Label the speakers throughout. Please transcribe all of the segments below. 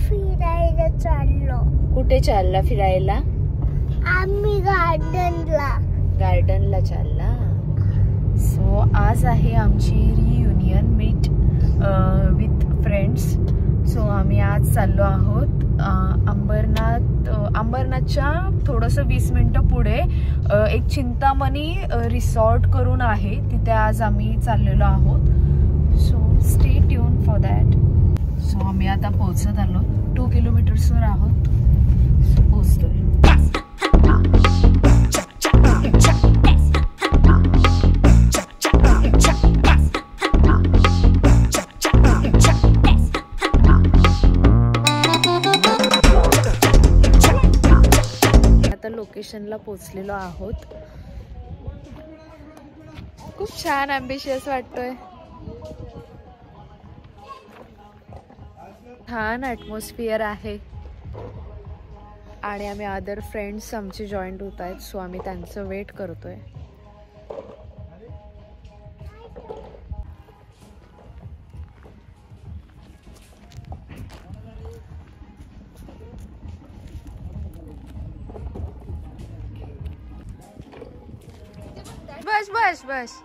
Speaker 1: फिरायला चाललो.
Speaker 2: कुठे चालला फिरायला?
Speaker 1: आम्ही
Speaker 2: गार्डनला चालला. सो आज आहे आमची reunion meet with friends. So आम्ही आज चाललो आहोत अंबरनाथच्या थोडंसं 20 मिनिटं पुढे एक चिंतामणी रिसॉर्ट करून आहे, तिथे आज आम्ही चाललेलो आहोत. So stay tune for that. So आम्ही आता पोहोचत आलो, 2 किलोमीटर्सवर आहोत. सो पोहोचतोय. लोकेशनला पोहोचलेलो आहोत. खूप छान ॲम्बिशियस वाटतोय. छान ॲटमॉस्फिअर आहे आणि आम्ही अदर फ्रेंड्स आमचे जॉईंट होत आहेत. सो आम्ही त्यांचं वेट करतोय. बस बस बस.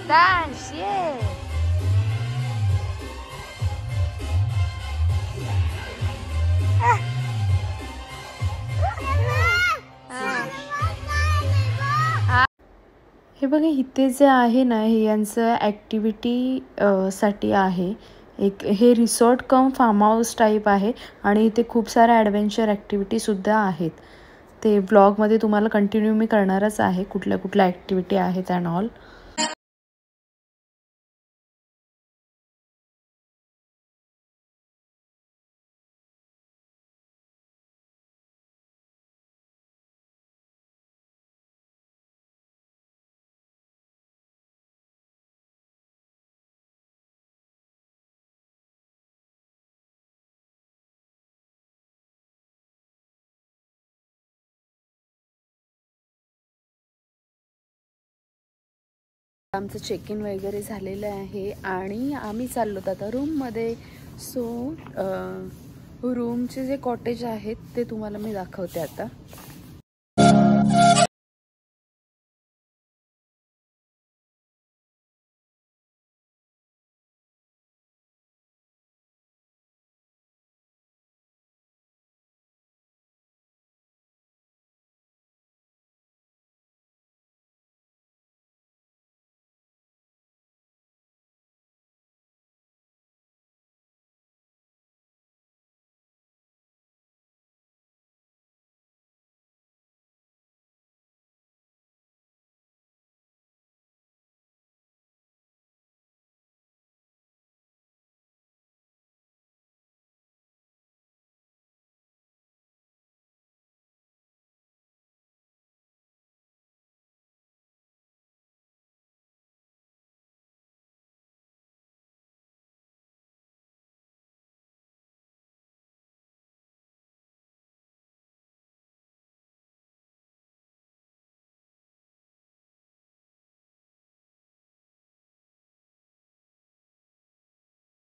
Speaker 2: Dance, yeah. हे बघा, इथे जे आहे ना, हे यांचं ॲक्टिव्हिटी साठी आहे. एक हे रिसॉर्ट कम फार्म हाऊस टाईप आहे आणि इथे खूप साऱ्या ॲडव्हेंचर ॲक्टिव्हिटीसुद्धा आहेत. ते ब्लॉगमध्ये तुम्हाला कंटिन्यू मी करणारच आहे, कुठल्या कुठल्या ॲक्टिव्हिटी आहेत अँड ऑल. आमचं चेक इन वगैरे झालेलं आहे आणि आम्ही चाललो आता रूममध्ये. सो रूमचे जे कॉटेज आहेत ते तुम्हाला मी दाखवते आता.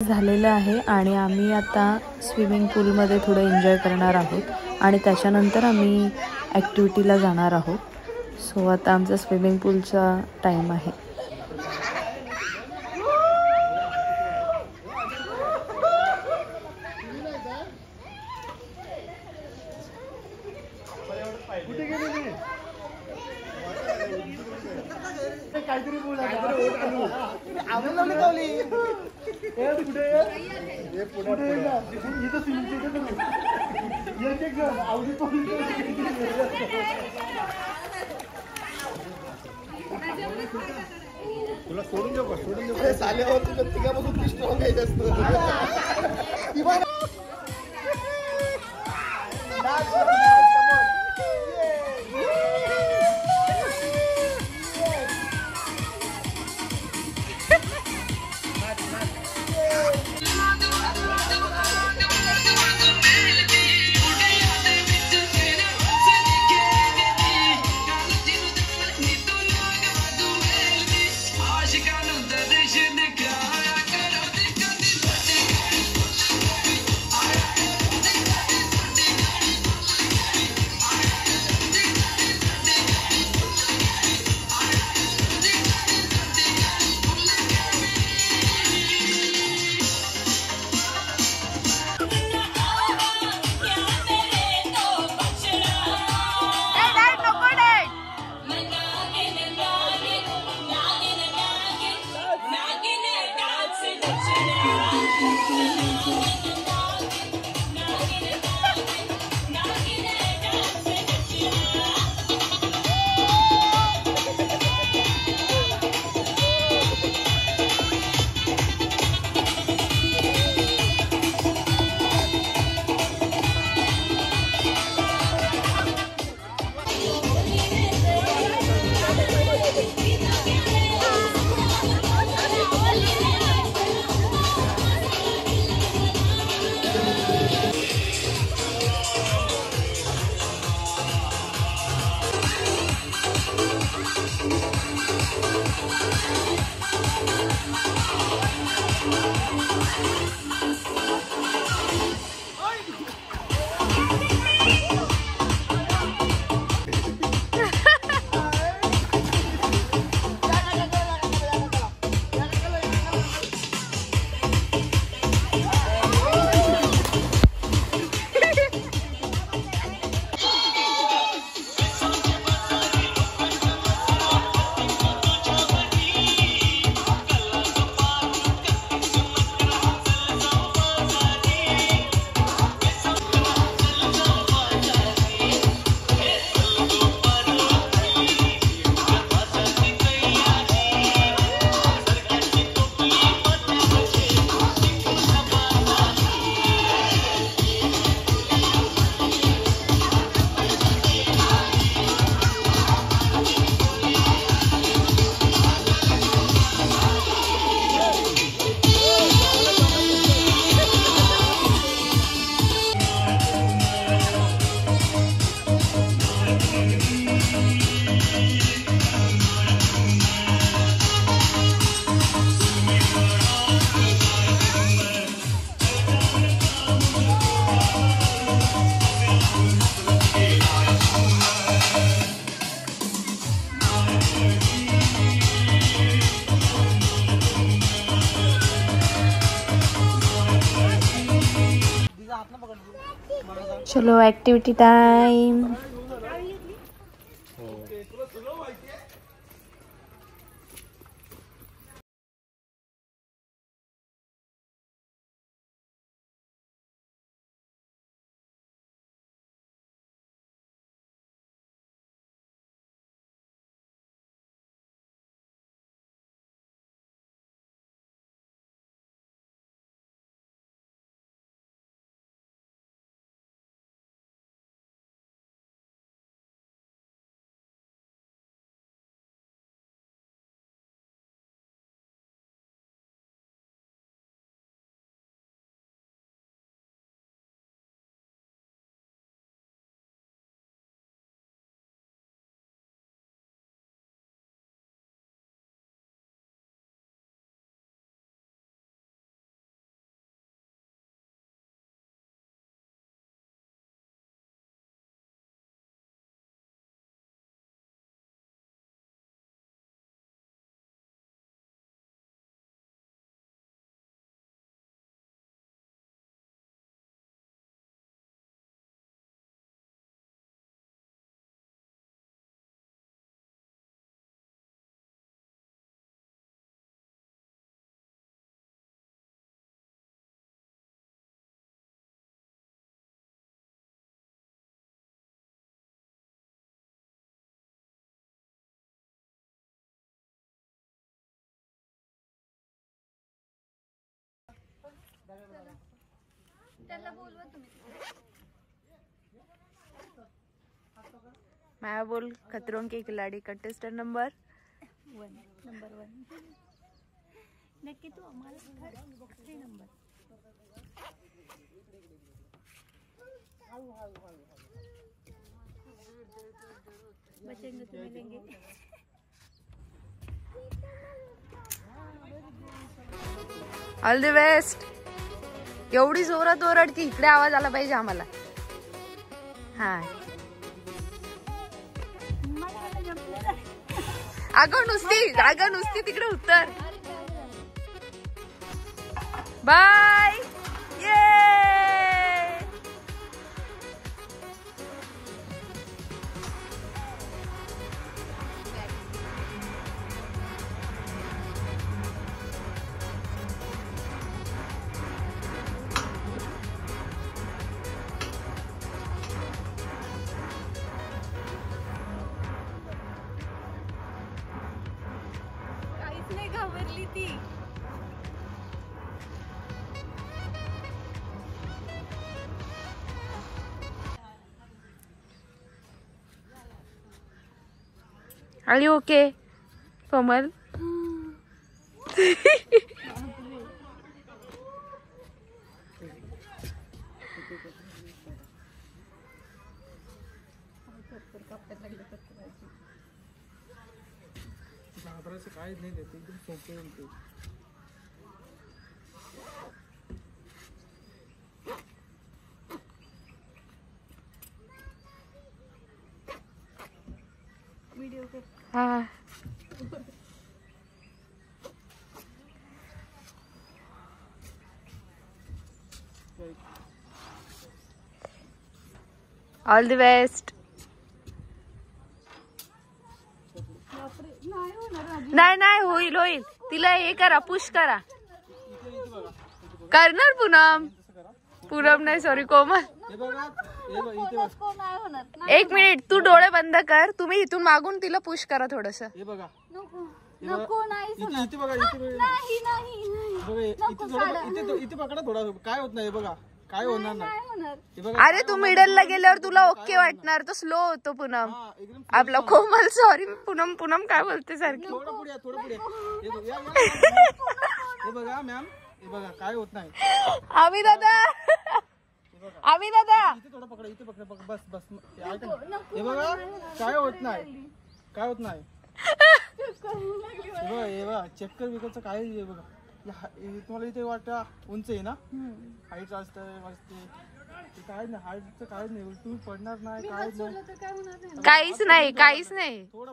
Speaker 2: झालेलं आहे आणि आम्ही आता स्विमिंग पूलमध्ये थोडं एन्जॉय करणार आहोत आणि त्याच्यानंतर आम्ही ॲक्टिव्हिटीला जाणार आहोत. सो आता आमचा स्विमिंग पूलचा टाईम आहे.
Speaker 3: काहीतरी बोला तुला सोडून देऊ का? सोडून देऊ साल्यावर तुझ्या तिघापासून ती स्ट्रॉंग आहे जास्त.
Speaker 2: चलो ॲक्टिव्हिटी टाइम.
Speaker 4: त्याला बोलवा तुम्ही.
Speaker 2: माया बोल खतरों के खिलाडी कंटेस्टंट नंबर
Speaker 4: 1. नक्की तू आम्हाला 3 नंबर. बचेंगे तो मिलेंगे.
Speaker 2: All the best. एवढी जोरात ओरडती, इकडे आवाज आला पाहिजे आम्हाला. हा अगं नुसती तिकडे उत्तर. बाय. ये
Speaker 4: काहीच नाही घाबरली ती.
Speaker 2: आर यू ओके कोमल?
Speaker 3: घाबरायचं काहीच नाही, देते एकदम सोपे होते.
Speaker 4: व्हिडिओ कर.
Speaker 2: हा ऑल द बेस्ट.
Speaker 4: नाही होणार.
Speaker 2: नाही होईल. तिला हे करा, पुश करा. करणार पूनम नाही, सॉरी कोमल.
Speaker 3: हे बघा, हे बघ इथे बघ.
Speaker 4: नाही होणार.
Speaker 2: एक मिनिट, तू डोळे बंद कर. तुम्ही इथून मागून तिला पुश करा थोडस.
Speaker 3: हे बघा,
Speaker 4: नको नाही
Speaker 3: इथे इथे बघा, इथे बघा.
Speaker 4: नाही नाही
Speaker 3: बघा, इथे थोडं इथे पकडा थोडा. काय होत नाही, हे बघा काय होणार नाही.
Speaker 4: नाही होणार.
Speaker 3: हे बघा.
Speaker 2: अरे तू मिडल ला गेल्यावर तुला ओके वाटणार, तो स्लो होतो पूनम.
Speaker 3: हा, एकदम
Speaker 2: आपला कोमल, सॉरी पूनम काय बोलते सारखी.
Speaker 3: थोडं पुढे या, थोडं पुढे. हे बघ, या. हे बघा मॅम, हे बघा काय होत नाही.
Speaker 2: आम्ही दादा
Speaker 3: इथे थोडं पकडा, इथे पकडा. बस बस. हे बघा काय होत नाही, काय होत नाही. हे बघा चक्कर बिकरचं काय आहे बघा. तुम्हाला इथे वाटतं उंच आहे ना, हाईट असतं वाजते. काय नाही, हाईटचं काय नाही, तुम्ही पडणार नाही, काय नाही,
Speaker 2: काहीच नाही.
Speaker 3: थोडं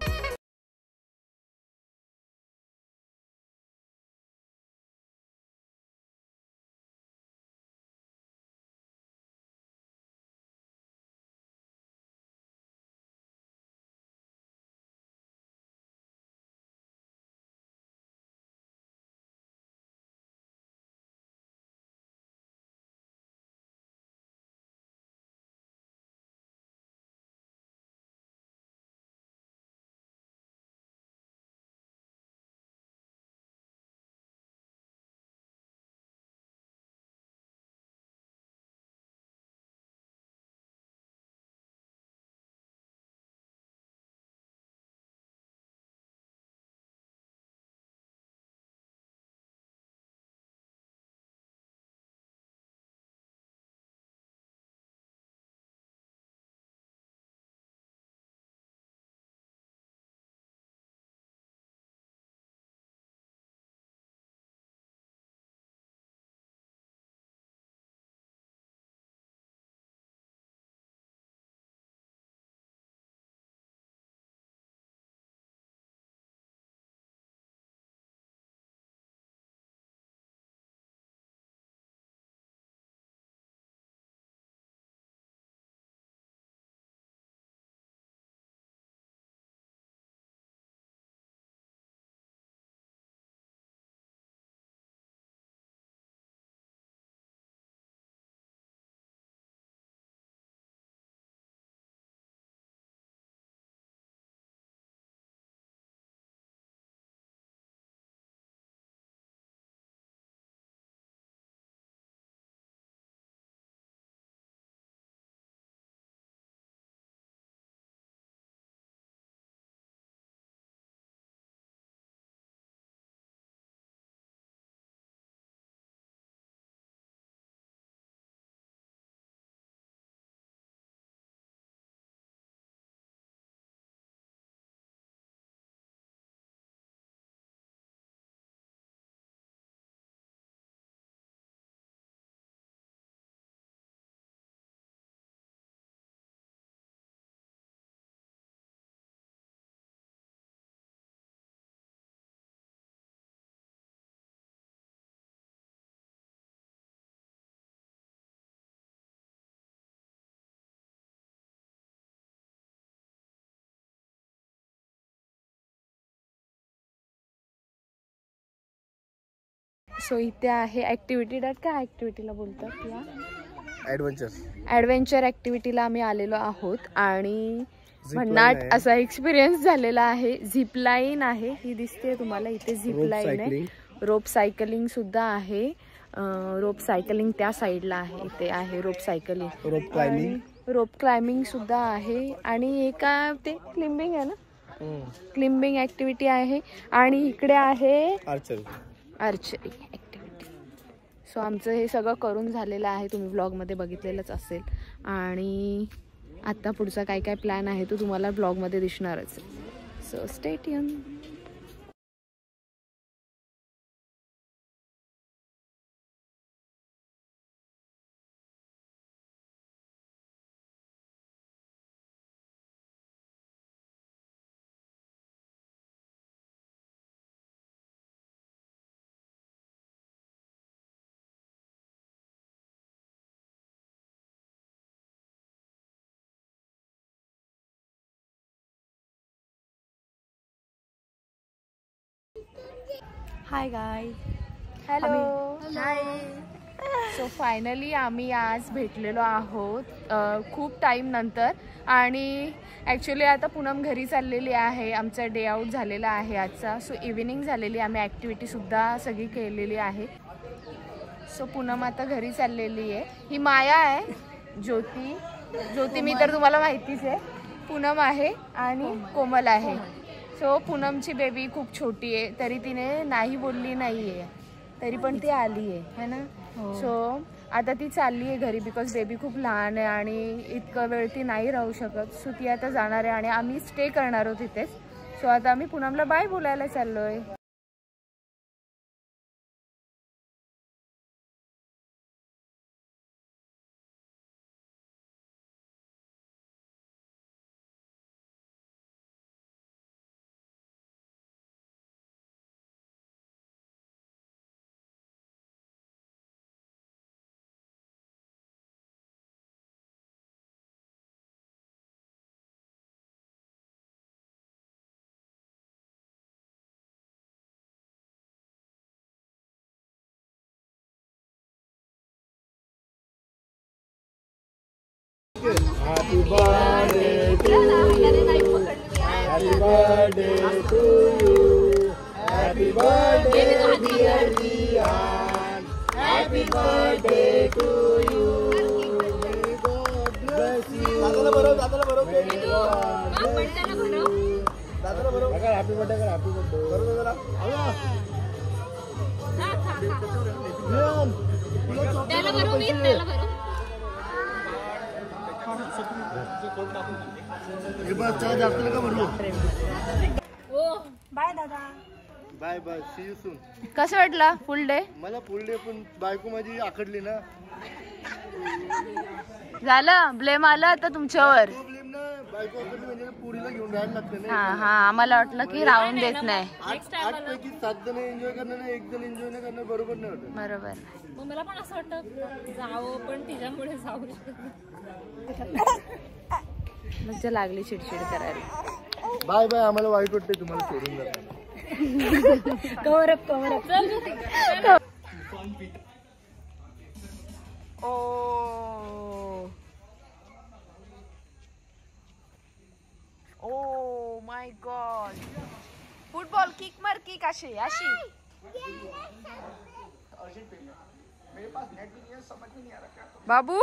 Speaker 2: सो इथे आहे ॲक्टिव्हिटी डॅट. काय ॲक्टिव्हिटीला बोलतात या? ॲडव्हेंचर ॲक्टिव्हिटीला आम्ही आलेलो आहोत आणि भन्नाट असा एक्सपिरियन्स झालेला आहे. झिप लाईन आहे, ही दिसते तुम्हाला इथे झिप लाईन आहे. रोप सायकलिंग सुद्धा आहे. रोप सायकलिंग त्या साईडला आहे. इथे आहे रोप सायकलिंग, रोप क्लाइम्बिंग सुद्धा आहे आणि एका ते क्लिम्बिंग आहे ना, क्लिम्बिंग ॲक्टिव्हिटी आहे आणि इकडे आहे आर्चरी ॲक्टिव्हिटी. सो आमचं हे सगळं करून झालेलं आहे. तुम्ही ब्लॉगमध्ये बघितलेलंच असेल आणि आता पुढचा काय काय प्लॅन आहे तो तुम्हाला ब्लॉगमध्ये दिसणारच. So stay tune. Hi guys. Hello. Hi. So finally आम्ही आज भेटलेलो आहोत खूप टाईम नंतर आणि ॲक्च्युली आता पूनम घरी चाललेली आहे. आमचा डे आऊट झालेला आहे आजचा. सो इव्हिनिंग झालेली, आम्ही ॲक्टिव्हिटीसुद्धा सगळी केलेली आहे. सो पूनम आता घरी चाललेली आहे. ही माया आहे, ज्योती मी तर तुम्हाला माहितीच आहे. पूनम आहे आणि कोमल आहे. सो पूनमची बेबी खूप छोटी आहे, तरी तिने नाही बोलली नाही आहे, तरी पण ती आली आहे है ना. सो आता ती चालली आहे घरी बिकॉज बेबी खूप लहान आहे आणि इतकं वेळ ती नाही राहू शकत. सो ती आता जाणार आहे आणि आम्ही स्टे करणार आहोत तिथेच. सो आता आम्ही पूनमला बाय बोलायला चाललो आहे.
Speaker 5: Happy birthday to you. Happy birthday to you. Happy birthday dear Rian. Happy birthday to you. May God bless you. दादाला बरोबर May God bless you. दादाला बरोबर कर. हॅपी बर्थडे कर. हॅपी बर्थडे बरोबर जरा.
Speaker 4: त्याला बरोबर मी त्याला बरोबर.
Speaker 5: बाय दादा. Bye bye. See you soon.
Speaker 2: कसं वाटलं फुल डे?
Speaker 5: मला फुल डे पण बायको माझी आखडली ना.
Speaker 2: झालं ब्लेम आलं आता तुमच्यावर.
Speaker 5: प्रॉब्लेम ना, बायको आखडली म्हणजे पुरीला घेऊन राहायला लागतं ना.
Speaker 2: हा हा आम्हाला वाटलं की राहून देत नाही.
Speaker 5: 8 पैकी 7 जण एन्जॉय करणार ना, 1 जण एन्जॉय नाही करणार, बरोबर नाही वाटत.
Speaker 2: बरोबर.
Speaker 4: मग मला पण असं वाटतं जावं पण तिच्यामुळे जाऊ
Speaker 2: मज्जा लागली चिडचिड करायला.
Speaker 5: Bye bye. आम्हाला वाईट वाटतंय तुम्हाला सोडून जाताना.
Speaker 2: Cover up. Oh my god. Football kick मार. किक अशी बाबू.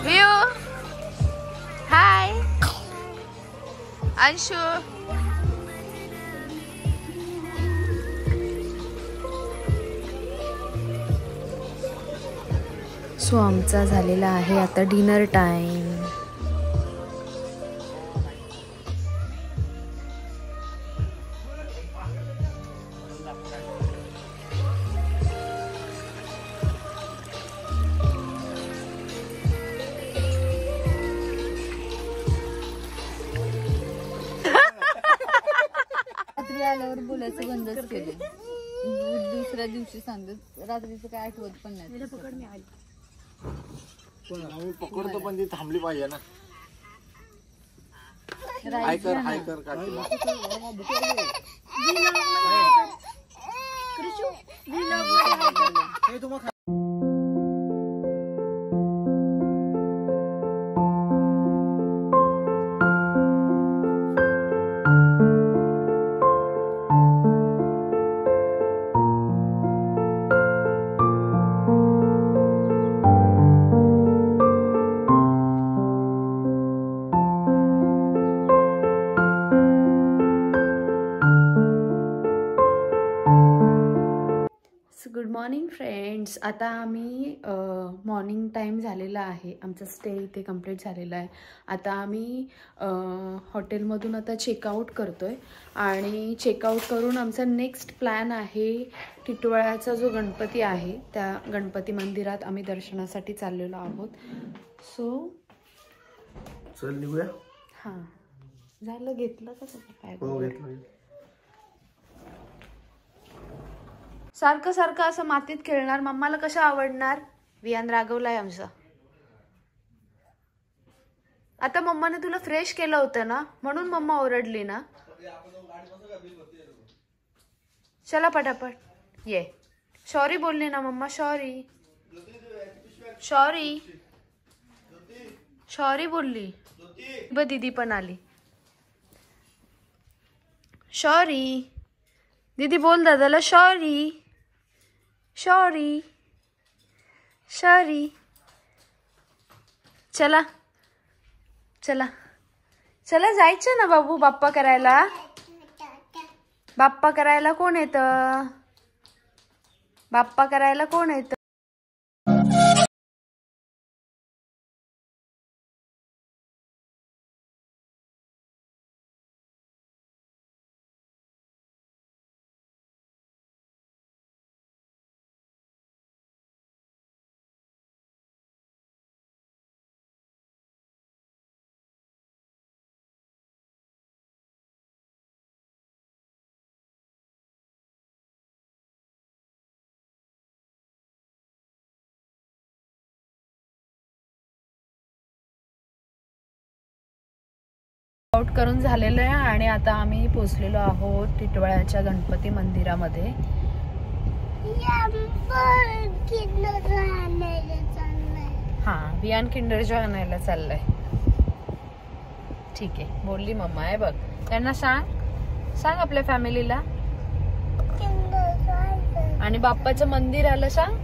Speaker 2: व्यू हाय अंशू. सो आमचा झालेला आहे आता डिनर टाइम.
Speaker 6: रात्री आल्यावर बोलायचं बंदच केलं. दुसऱ्या दिवशी सांगत रात्रीचं काय आठवत पण नाही.
Speaker 5: आम्ही पकडतो पण ती थांबली पाहिजे ना. हाय कर काकीला.
Speaker 3: हे तुम्हाला
Speaker 2: गुड मॉर्निंग फ्रेंड्स. आता आम्ही मॉर्निंग टाईम झालेला आहे. आमचा स्टे इथे कंप्लीट झालेला आहे. आता आम्ही हॉटेलमधून आता चेकआउट करतो आहे आणि चेकआउट करून आमचा नेक्स्ट प्लॅन आहे टिटवाळ्याचा जो गणपती आहे त्या गणपती मंदिरात आम्ही दर्शनासाठी चाललेलो आहोत. सो
Speaker 5: चल निघूया.
Speaker 2: हां झालं. घेतलं का काय?
Speaker 5: हो घेतलं.
Speaker 2: सारखं सारखं असं मातीत खेळणार मम्माला कसं आवडणार? वियान रागवलाय आमचा. आता मम्माने तुला फ्रेश केलं होतं ना म्हणून मम्मा ओरडली ना. चला पटापट ये. सॉरी बोलली ना मम्मा. सॉरी सॉरी सॉरी बोलली. ब दीदी पण आली. सॉरी दीदी बोल दादाला. Sorry sorry sorry. चला चला चला जायचं ना बाबू. बाप्पा करायला. बाप्पा करायला कोण येतं? बाप्पा करायला कोण येतं? आउट करून झालेलं आहे आणि आता आम्ही पोचलेलो आहोत टिटवाळ्याच्या गणपती मंदिरामध्ये. हां वियान किंडर जॉय आणायला चाललंय. ठीक आहे बोलली मम्मा. आहे बघ. त्यांना सांग आपल्या फॅमिलीला. आणि बाप्पाचं मंदिर आलं सांग.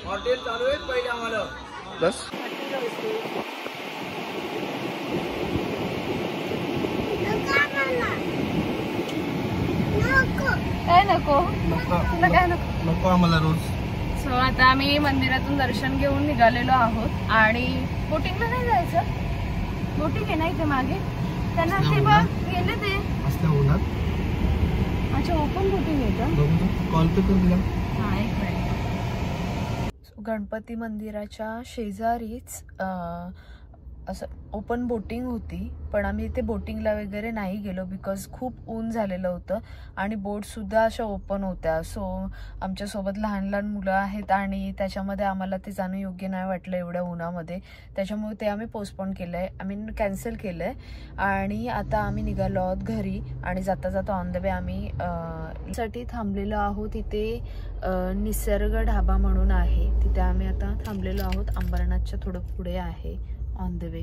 Speaker 3: हॉटेल चालू आहे पहिले आम्हाला
Speaker 5: बस
Speaker 6: काय नको तुला काय नको
Speaker 3: नको आम्हाला रोज.
Speaker 6: सो आता आम्ही मंदिरातून दर्शन घेऊन निघालेलो आहोत आणि बोटिंगला नाही जायचं. बोटिंग आहे ना इथे मागे त्यांना ते बघ गेले ते
Speaker 3: असल्या होणार.
Speaker 6: अच्छा ओपन बोटिंग आहे का?
Speaker 3: कॉल पे कर दिला.
Speaker 6: हा एक मिनिट.
Speaker 2: गणपती मंदिराच्या शेजारीच असं ओपन बोटिंग होती, पण आम्ही इथे बोटिंगला वगैरे नाही गेलो बिकॉज खूप ऊन झालेलं होतं आणि बोटसुद्धा अशा ओपन होत्या. सो आमच्यासोबत लहान लहान मुलं आहेत आणि त्याच्यामध्ये आम्हाला ते जाणं योग्य नाही वाटलं एवढ्या उन्हामध्ये. त्याच्यामुळे ते आम्ही पोस्टपोन केलं आहे, आय मीन कॅन्सल केलं आहे. आणि आता आम्ही निघालो आहोत घरी आणि जाता जाता ऑन द वे आम्ही साठी थांबलेलो आहोत. इथे निसर्ग ढाबा म्हणून आहे, तिथे आम्ही आता थांबलेलो आहोत. अंबरनाथच्या थोडं पुढे आहे ऑन द वे.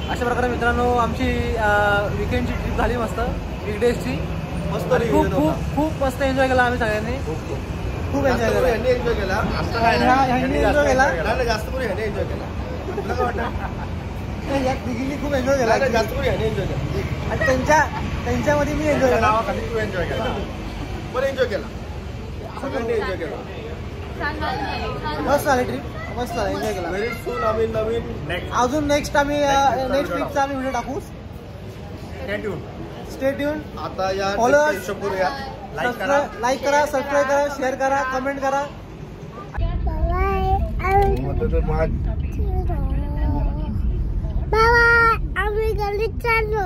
Speaker 3: अशा प्रकारे मित्रांनो आमची वीकेंडची ट्रिप झाली मस्त, वीकडेजची मस्त. खूप खूप खूप मस्त एन्जॉय केला आम्ही सगळ्यांनी. खूप एन्जॉय केला.
Speaker 5: एन्जॉय केला
Speaker 3: एन्जॉय केला
Speaker 5: जास्त करून ह्याने एन्जॉय केला. तुला काय वाटतं?
Speaker 3: या तिघींनी खूप एन्जॉय केला.
Speaker 5: जास्त करून ह्याने एन्जॉय केला
Speaker 3: आणि त्यांच्यामध्ये मी एन्जॉय केला.
Speaker 5: नावाखाली तू एन्जॉय केला, पण एन्जॉय केला, सगळ्यांनी एन्जॉय केला.
Speaker 3: मस्त झाली ट्रिप, मस्त झाली, एन्जॉय केला.
Speaker 5: व्हेरी सून आम्ही नवीन
Speaker 3: अजून नेक्स्ट आम्ही नेक्स्ट ट्रिपचा आम्ही व्हिडिओ टाकू. Stay tune.
Speaker 5: आता या
Speaker 3: Followers.
Speaker 5: करूया. लाईक करा,
Speaker 3: सबस्क्राईब करा, शेअर करा, कमेंट करा.
Speaker 1: बाबा आम्ही गल्लीत चाललो.